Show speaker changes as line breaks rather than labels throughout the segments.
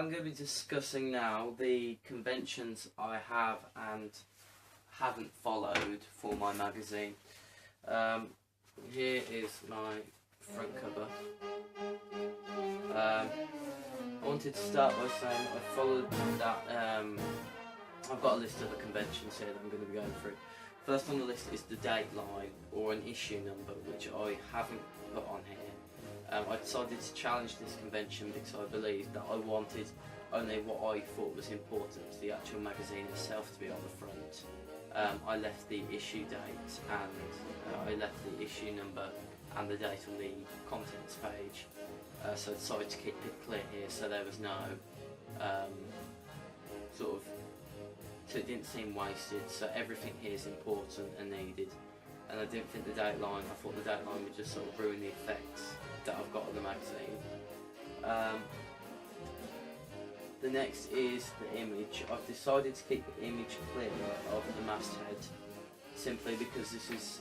I'm going to be discussing now the conventions I have and haven't followed for my magazine. Here is my front cover. I wanted to start by saying I followed that. I've got a list of the conventions here that I'm going to be going through. First on the list is the date line or an issue number, which I haven't put on here. I decided to challenge this convention because I believed that I wanted only what I thought was important to the actual magazine itself to be on the front. I left the issue date and I left the issue number and the date on the contents page. So I decided to keep it clear here so there was no so it didn't seem wasted, so everything here is important and needed. And I didn't think the date line, I thought the date line would just sort of ruin the effects that I've got on the magazine. The next is the image. I've decided to keep the image clear of the masthead simply because this is,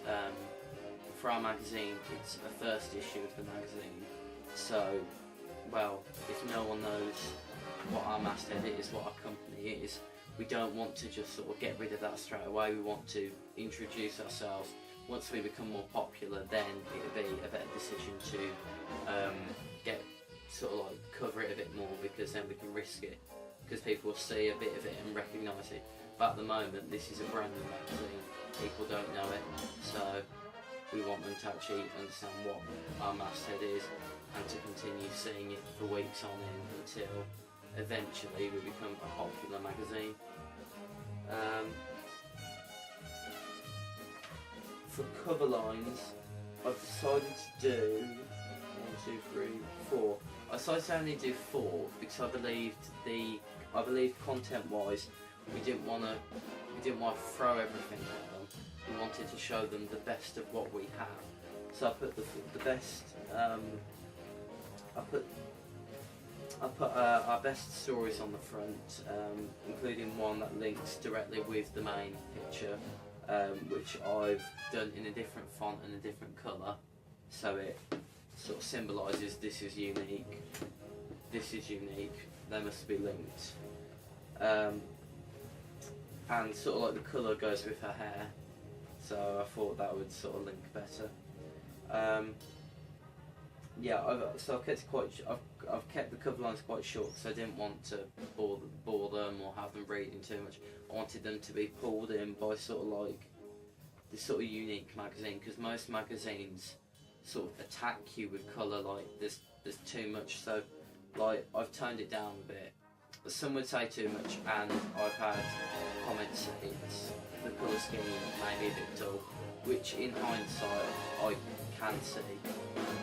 for our magazine, it's a first issue of the magazine. So, well, if no one knows what our masthead is, what our company is, we don't want to just sort of get rid of that straight away. We want to introduce ourselves. Once we become more popular, then it'll be a better decision to get sort of like cover it a bit more, because then we can risk it, because people will see a bit of it and recognise it. But at the moment, this is a brand new magazine. People don't know it, so we want them to actually understand what our masthead is and to continue seeing it for weeks on end until eventually we become a popular magazine. For cover lines, I've decided to do 1, 2, 3, 4. I decided to only do 4 because I believed content-wise we didn't want to throw everything at them. We wanted to show them the best of what we have. So I put the best. I put our best stories on the front, including one that links directly with the main picture, which I've done in a different font and a different colour, so it sort of symbolises this is unique, they must be linked. And sort of like the colour goes with her hair, so I thought that would sort of link better. Yeah, I've kept the cover lines quite short because I didn't want to bore them or have them reading too much. I wanted them to be pulled in by sort of like this sort of unique magazine, because most magazines sort of attack you with colour, like there's too much. So like I've toned it down a bit. But some would say too much, and I've had comments that the colour scheme may be a bit dull, which in hindsight I can see.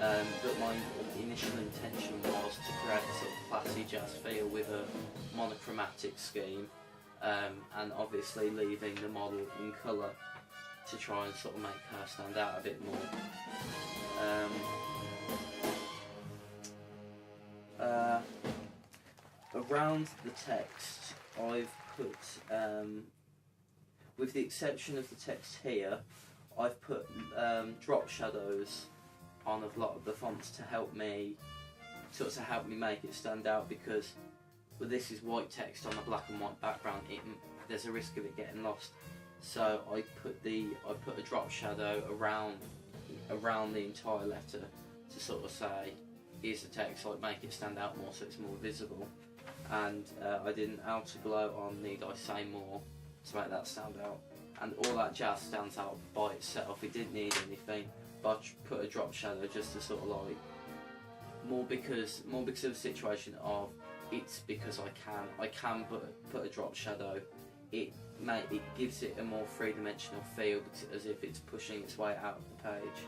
But my initial intention was to create a sort of classy jazz feel with a monochromatic scheme, and obviously leaving the model in colour to try and sort of make her stand out a bit more. Around the text, I've put, with the exception of the text here, I've put drop shadows on a lot of the fonts to help me make it stand out, because well, this is white text on a black and white background. There's a risk of it getting lost. So I put a drop shadow around the entire letter to sort of say here's the text, like make it stand out more so it's more visible. And I did an outer glow on Need I Say More to make that stand out. And all that jazz stands out by itself. It didn't need anything, but I put a drop shadow just to sort of like more because of the situation of it's because I can put a drop shadow. It gives it a more three-dimensional feel, as if it's pushing its way out of the page.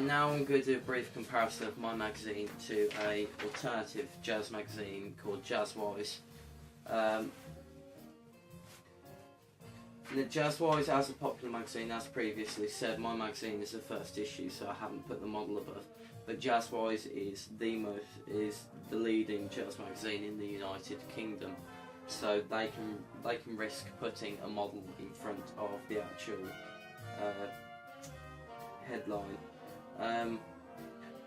Now I'm going to do a brief comparison of my magazine to an alternative jazz magazine called Jazzwise. Jazzwise, as a popular magazine, as previously said, my magazine is the first issue, so I haven't put the model above. But Jazzwise is the leading jazz magazine in the United Kingdom, so they can risk putting a model in front of the actual headline.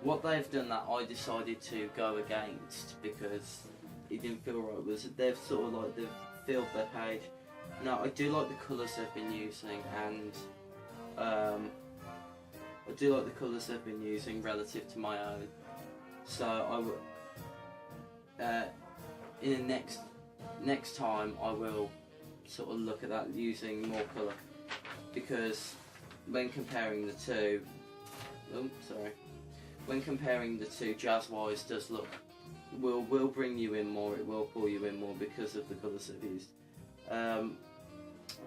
what they've done that I decided to go against because it didn't feel right was that they've sort of like they've filled their page. Now I do like the colours they've been using, and I do like the colours they've been using relative to my own. So I will in the next time I will sort of look at that using more colour, because when comparing the two, when comparing the two, Jazzwise does look will bring you in more. It will pull you in more because of the colours they've used.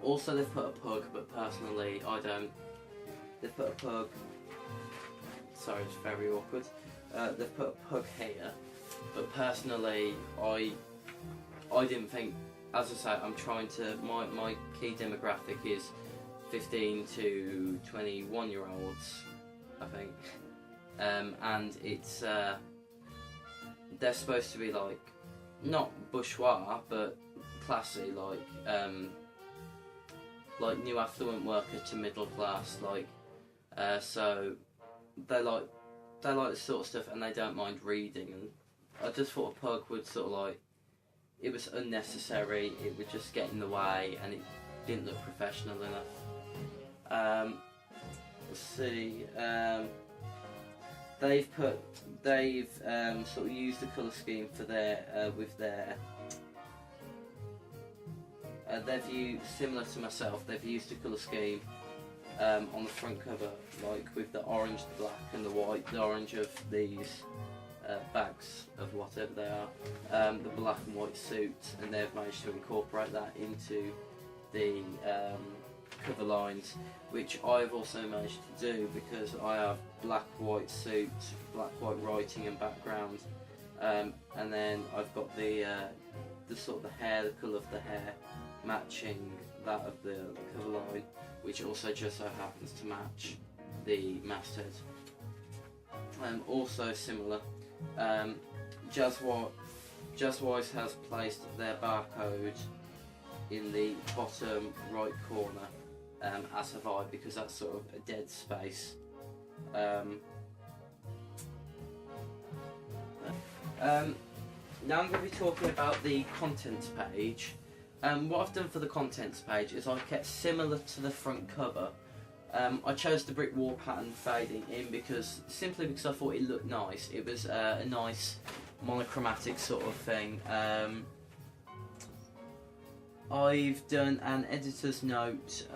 Also, they've put a pug, but personally, I don't. They've put a pug. Sorry, it's very awkward. They've put a pug here, but personally, I didn't think. As I say, I'm trying to. My key demographic is 15 to 21 year olds, I think, and it's they're supposed to be like not bourgeois but classy, like new affluent worker to middle class, so they like this sort of stuff, and they don't mind reading. And I just thought a pug would sort of like, it was unnecessary. It would just get in the way, and it didn't look professional enough. Let's see. They've sort of used the colour scheme for their with their. They've used, similar to myself, they've used a colour scheme on the front cover, like with the orange, the black, and the white. The orange of these bags of whatever they are, the black and white suit, and they've managed to incorporate that into the cover lines, which I've also managed to do because I have black white suit, black white writing and background, and then I've got the sort of the hair, the colour of the hair matching that of the cover line, which also just so happens to match the masthead. Also similar, Jazzwise has placed their barcode in the bottom right corner, as have I, because that's sort of a dead space. Now I'm going to be talking about the contents page. What I've done for the contents page is I've kept similar to the front cover. I chose the brick wall pattern fading in simply because I thought it looked nice. It was a nice monochromatic sort of thing. I've done an editor's note.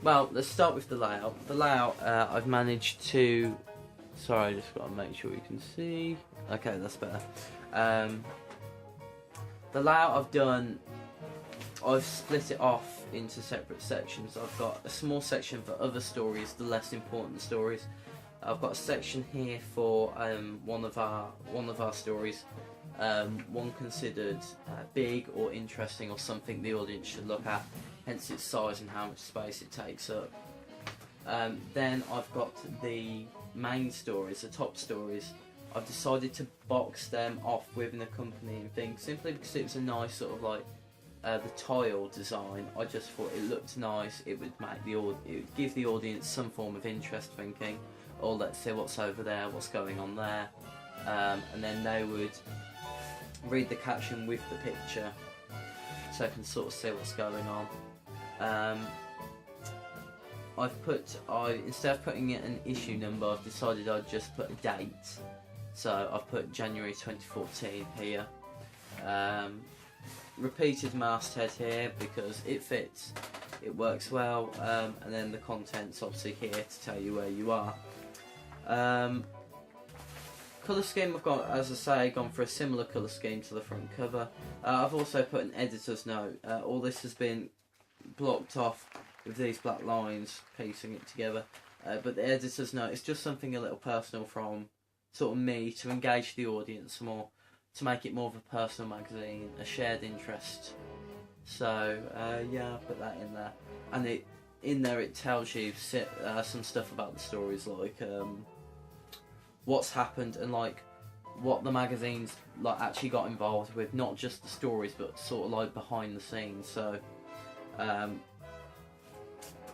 Well, let's start with the layout. The layout, I've managed to. Sorry, I just got to make sure you can see. Okay, that's better. The layout I've done, I've split it off into separate sections. I've got a small section for other stories, the less important stories. I've got a section here for one of our stories, one considered big or interesting or something the audience should look at, hence its size and how much space it takes up. Then I've got the main stories, the top stories. I've decided to box them off with an accompanying thing, simply because it was a nice sort of like the tile design. I just thought it looked nice. It would give the audience some form of interest, thinking, oh, let's see what's over there, what's going on there, and then they would read the caption with the picture, so I can sort of see what's going on. Instead of putting it an issue number, I've decided I'd just put a date. So I've put January 2014 here. Repeated masthead here because it fits, it works well, and then the contents obviously here to tell you where you are. Colour scheme, I've got, as I say, gone for a similar colour scheme to the front cover. I've also put an editor's note. All this has been blocked off with these black lines, piecing it together. But the editor's note is just something a little personal from sort of me to engage the audience more, to make it more of a personal magazine, a shared interest. So yeah, I put that in there, and in there it tells you some stuff about the stories, like what's happened and like what the magazine's like actually got involved with, not just the stories but sort of like behind the scenes. So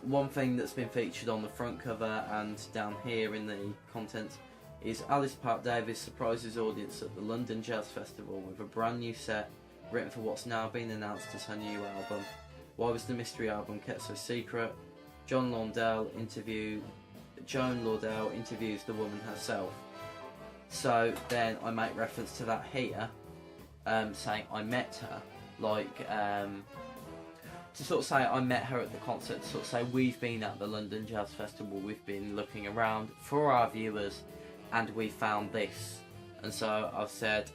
one thing that's been featured on the front cover and down here in the contents is Alice Park Davies surprises audience at the London Jazz Festival with a brand new set written for what's now been announced as her new album. Why was the mystery album kept so secret? Joan Lauderdale interviews the woman herself. So then I make reference to that here, saying I met her, to sort of say I met her at the concert, to sort of say we've been at the London Jazz Festival, we've been looking around for our viewers, and we found this. And so I've said,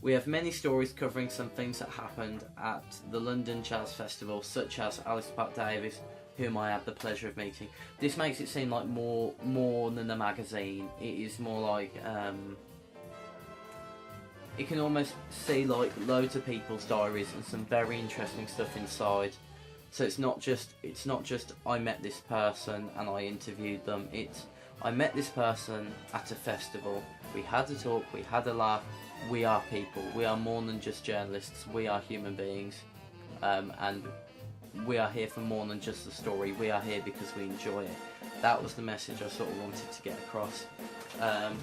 we have many stories covering some things that happened at the London Jazz Festival, such as Alice Park Davies, whom I had the pleasure of meeting. This makes it seem like more than a magazine. It is more like, you can almost see like loads of people's diaries and some very interesting stuff inside. So it's not just I met this person and I interviewed them. It's I met this person at a festival. We had a talk, we had a laugh. We are people. We are more than just journalists. We are human beings, and we are here for more than just the story. We are here because we enjoy it. That was the message I sort of wanted to get across. In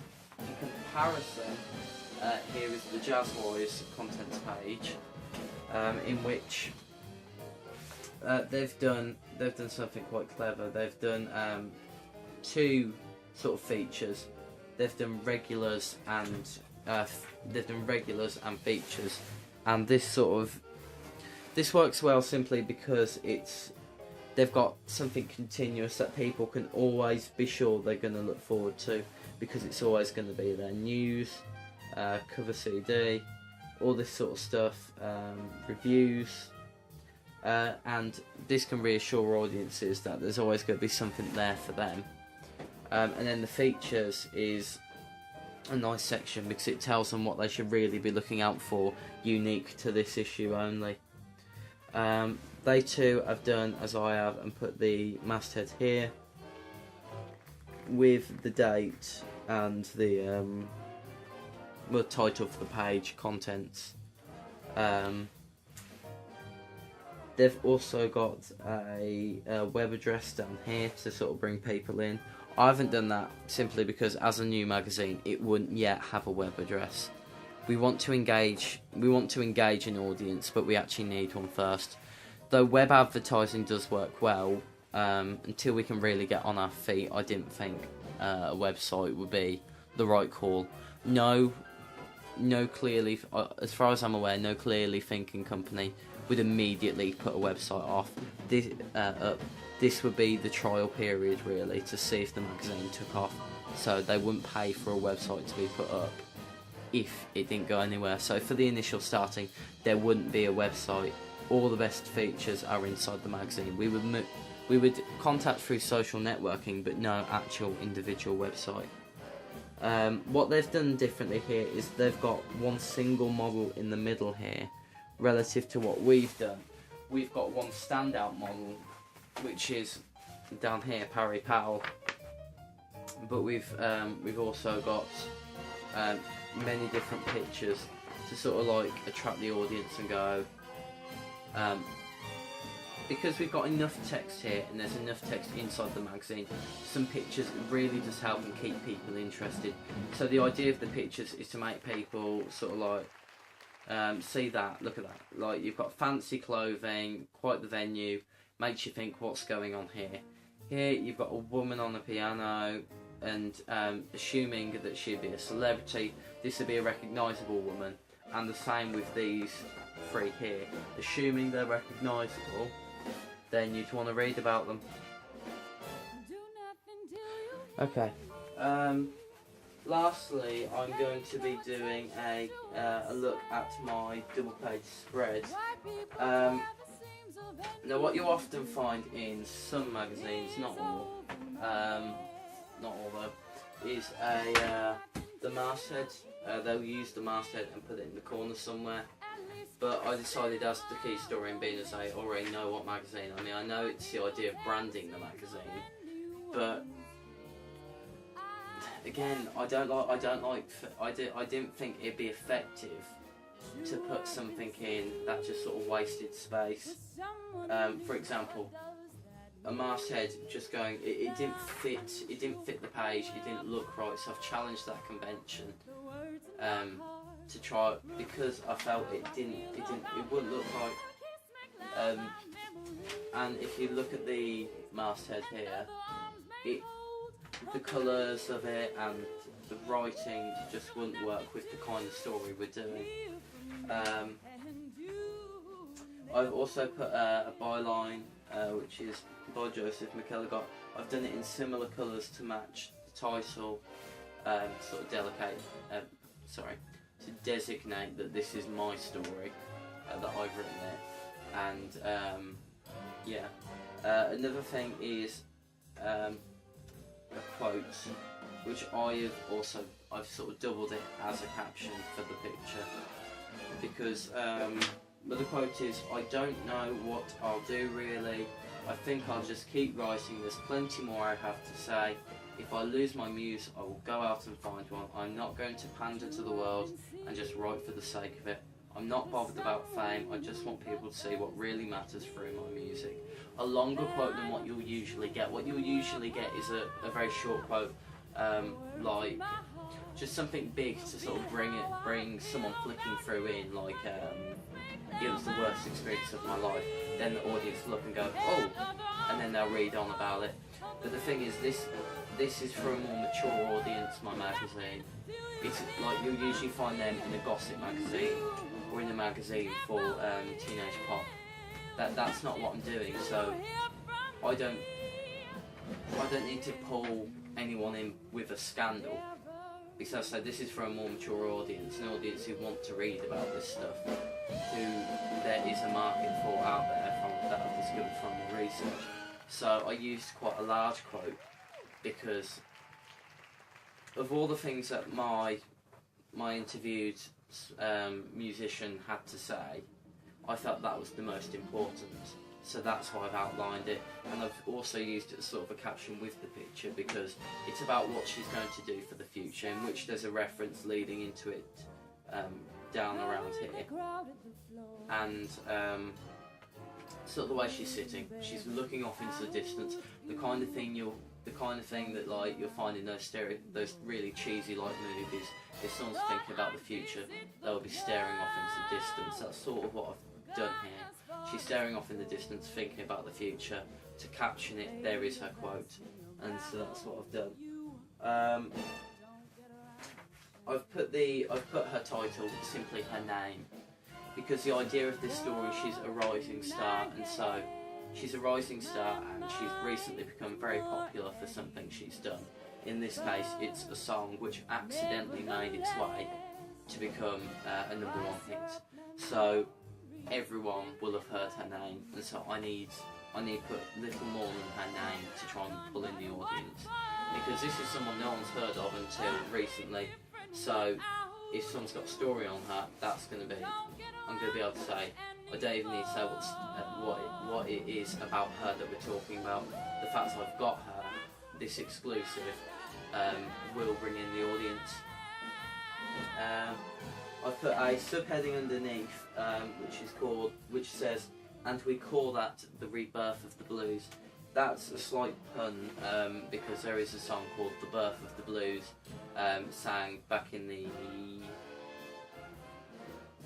comparison, here is the Jazz Boys contents page, in which they've done something quite clever. They've done two sort of features. They've done regulars and features, and this works well simply because they've got something continuous that people can always be sure they're going to look forward to, because it's always going to be their news, cover CD, all this sort of stuff, reviews, and this can reassure audiences that there's always going to be something there for them. And then the features is a nice section because it tells them what they should really be looking out for, unique to this issue only. They too have done as I have and put the masthead here with the date and the title for the page, contents. They've also got a web address down here to sort of bring people in. I haven't done that simply because as a new magazine it wouldn't yet have a web address. We want to engage an audience, but we actually need one first. Though web advertising does work well, until we can really get on our feet, I didn't think a website would be the right call. No clearly, as far as I'm aware, no clearly thinking company would immediately put a website off. This would be the trial period really to see if the magazine took off, so they wouldn't pay for a website to be put up if it didn't go anywhere. So for the initial starting there wouldn't be a website. All the best features are inside the magazine. We would contact through social networking, but no actual individual website. What they've done differently here is they've got one single model in the middle here relative to what we've done. We've got one standout model which is down here, Parry Powell, but we've also got many different pictures to sort of like attract the audience and go, because we've got enough text here and there's enough text inside the magazine, some pictures really just help and keep people interested. So the idea of the pictures is to make people sort of like see that, look at that, like you've got fancy clothing, quite the venue, makes you think what's going on here. Here you've got a woman on the piano, and assuming that she'd be a celebrity, this would be a recognisable woman. And the same with these three here. Assuming they're recognisable, then you'd want to read about them. Okay. Lastly, I'm going to be doing a look at my double page spread. Now, what you often find in some magazines, not all though, is the masthead. They'll use the masthead and put it in the corner somewhere. But I decided, as the key story in being as I already know what magazine. I mean, I know it's the idea of branding the magazine, but again, I didn't think it'd be effective to put something in that just sort of wasted space. For example, a masthead just going, it didn't fit the page, it didn't look right, so I've challenged that convention to try, because I felt it wouldn't look right. And if you look at the masthead here, the colours of it and the writing just wouldn't work with the kind of story we're doing. I've also put a byline, which is by Joseph McElligott. I've done it in similar colours to match the title, sort of to designate that this is my story that I've written it. And yeah, another thing is a quote, which I've sort of doubled it as a caption for the picture, because but the quote is, "I don't know what I'll do really. I think I'll just keep writing. There's plenty more I have to say. If I lose my muse, I will go out and find one. I'm not going to pander to the world and just write for the sake of it. I'm not bothered about fame. I just want people to see what really matters through my music." A longer quote than what you'll usually get. What you'll usually get is a very short quote, like just something big to sort of bring someone flicking through in, like it was the worst experience of my life. Then the audience will look and go, oh, and then they'll read on about it. But the thing is, this is for a more mature audience, my magazine. It's like you'll usually find them in a gossip magazine or in a magazine for teenage pop. That's not what I'm doing, so I don't need to pull anyone in with a scandal. Because as I said, this is for a more mature audience, an audience who want to read about this stuff, who there is a market for out there that I've discovered from the research. So I used quite a large quote because of all the things that my interviewed musician had to say, I felt that was the most important. So that's why I've outlined it, and I've also used it as sort of a caption with the picture because it's about what she's going to do for the future, in which there's a reference leading into it down around here, and sort of the way she's sitting, she's looking off into the distance, the kind of thing that like you'll find in those really cheesy like movies. If someone's thinking about the future, they'll be staring off into the distance. That's sort of what I've done here. She's staring off in the distance, thinking about the future. To caption it, there is her quote, and so that's what I've done. I've put her title, simply her name, because the idea of this story, she's a rising star, and so she's a rising star, and she's recently become very popular for something she's done. In this case, it's a song which accidentally made its way to become a #1 hit. So everyone will have heard her name, and so I need to put little more than her name to try and pull in the audience, because this is someone no one's heard of until recently. So if someone's got a story on her, I'm going to be able to say, I don't even need to say what it is about her that we're talking about. The fact that I've got her, this exclusive, will bring in the audience. I've put a subheading underneath, which says, "And we call that the rebirth of the blues." That's a slight pun, because there is a song called "The Birth of the Blues," sang back in the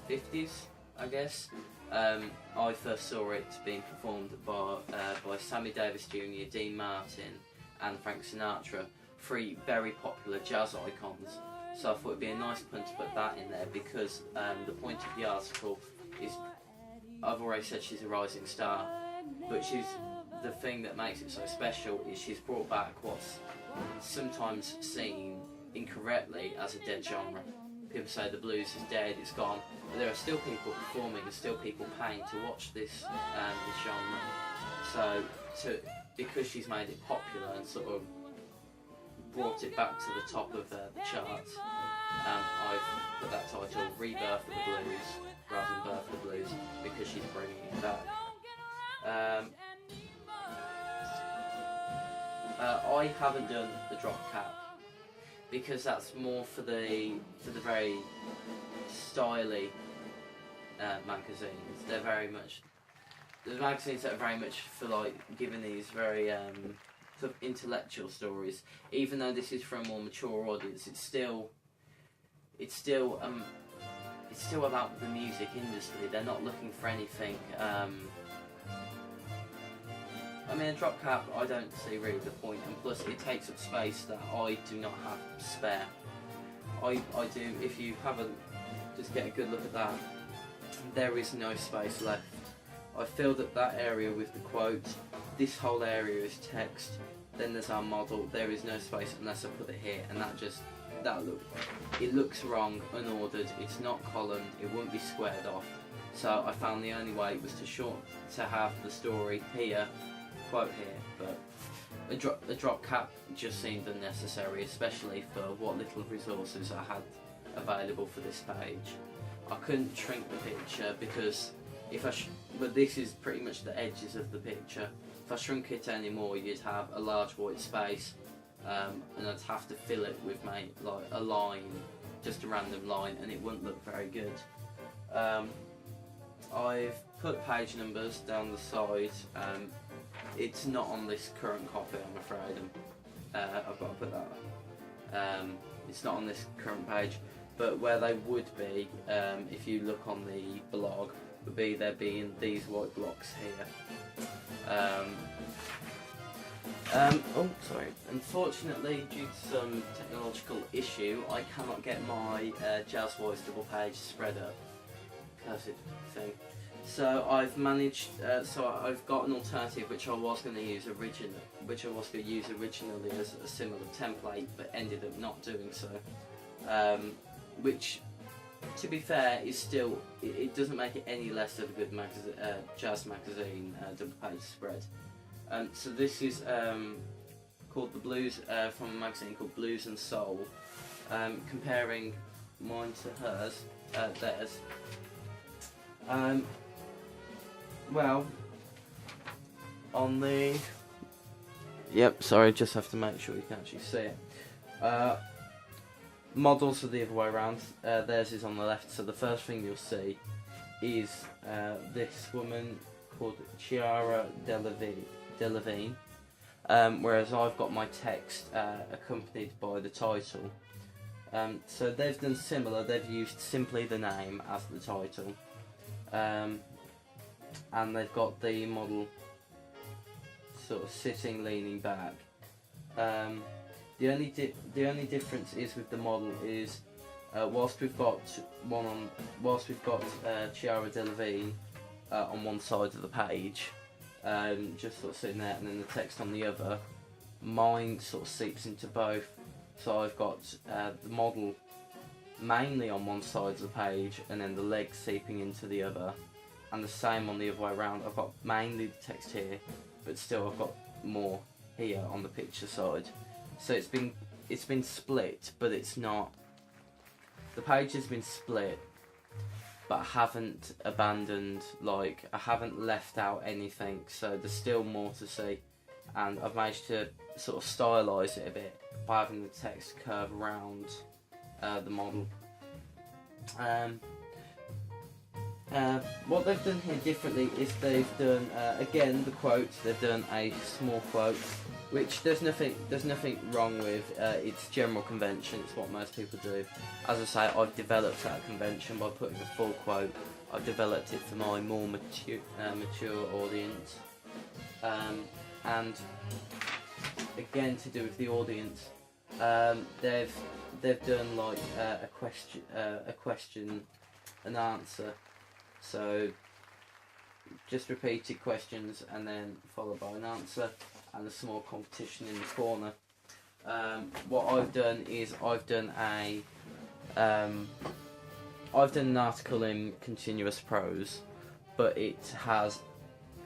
50s, I guess. I first saw it being performed by Sammy Davis Jr., Dean Martin, and Frank Sinatra, three very popular jazz icons. So I thought it'd be a nice pun to put that in there, because the point of the article is, I've already said she's a rising star, but the thing that makes it so special is she's brought back what's sometimes seen incorrectly as a dead genre. People say the blues is dead, it's gone, but there are still people performing and still people paying to watch this genre. So because she's made it popular and sort of brought it back to the top of the charts, I've put that title "Rebirth of the Blues" rather than "Birth of the Blues," because she's bringing it back. I haven't done the drop cap because that's more for the very styly magazines. They're very much there's magazines that are very much for like giving these very sort of intellectual stories. Even though this is for a more mature audience, it's still about the music industry. They're not looking for anything. I mean, a drop cap, I don't see really the point, and plus it takes up space that I do not have spare. I do, if you have just get a good look at that, there is no space left. I filled up that area with the quote, this whole area is text, then there's our model, there is no space unless I put it here, and it looks wrong, unordered, it's not columned, it won't be squared off. So I found the only way was to have the story here, quote here, but a drop cap just seemed unnecessary, especially for what little resources I had available for this page. I couldn't shrink the picture because but this is pretty much the edges of the picture. If I shrunk it anymore, you'd have a large white space, and I'd have to fill it with like a line, just a random line, and it wouldn't look very good. I've put page numbers down the side. It's not on this current copy, I'm afraid. I've got to put that. It's not on this current page, but where they would be, if you look on the blog, would be there being these white blocks here. Oh, sorry. Unfortunately, due to some technological issue, I cannot get my Jazz Voice double page spread up. Cursed thing. So I've managed. So I've got an alternative which I was going to use originally as a similar template, but ended up not doing so. Which, to be fair, is still it doesn't make it any less of a good jazz magazine double page spread. So this is called the Blues from a magazine called Blues and Soul. Comparing mine to theirs. Well, on the... Yep, sorry, just have to make sure you can actually see it. Models are the other way around. Theirs is on the left, so the first thing you'll see is this woman called Chiara Delevingne, whereas I've got my text accompanied by the title. So they've done similar, they've used simply the name as the title. And they've got the model sort of sitting, leaning back. The only difference is with the model is whilst we've got Chiara Delevingne on one side of the page, just sort of sitting there, and then the text on the other, mine sort of seeps into both. So I've got the model mainly on one side of the page, and then the legs seeping into the other. And the same on the other way around. I've got mainly the text here, but still I've got more here on the picture side. So it's been split, but it's not. The page has been split, but I haven't abandoned, like I haven't left out anything. So there's still more to see, and I've managed to sort of stylise it a bit by having the text curve around the model. What they've done here differently is they've done again the quote. They've done a small quote, which there's nothing wrong with. It's general convention. It's what most people do. As I say, I've developed that convention by putting a full quote. I've developed it for my more mature audience, and again to do with the audience, they've done like a question and answer. So just repeated questions and then followed by an answer and a small competition in the corner. What I've done is I've done an article in continuous prose, but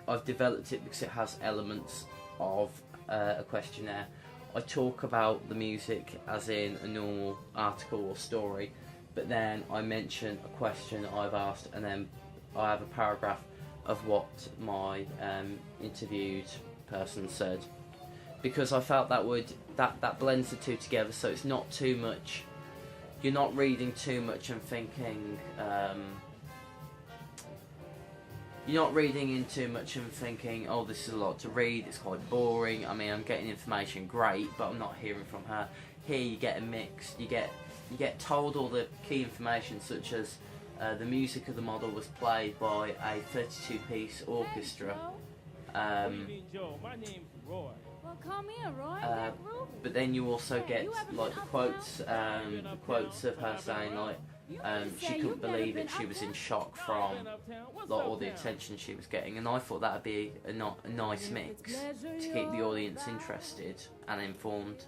I've developed it because it has elements of a questionnaire. I talk about the music as in a normal article or story, but then I mention a question I've asked, and then I have a paragraph of what my interviewed person said, because I felt that blends the two together, so it's not too much. You're not reading too much and thinking you're not reading in too much and thinking, oh, this is a lot to read, it's quite boring. I mean, I'm getting information, great, but I'm not hearing from her. Here you get a mix, you get told all the key information, such as the music of the model was played by a 32-piece orchestra.
My name's Roy. Well, come here, Roy.
But then you also get like the quotes of her saying like she couldn't believe it, she was in shock from like all the attention she was getting, and I thought that'd be a nice mix to keep the audience interested and informed.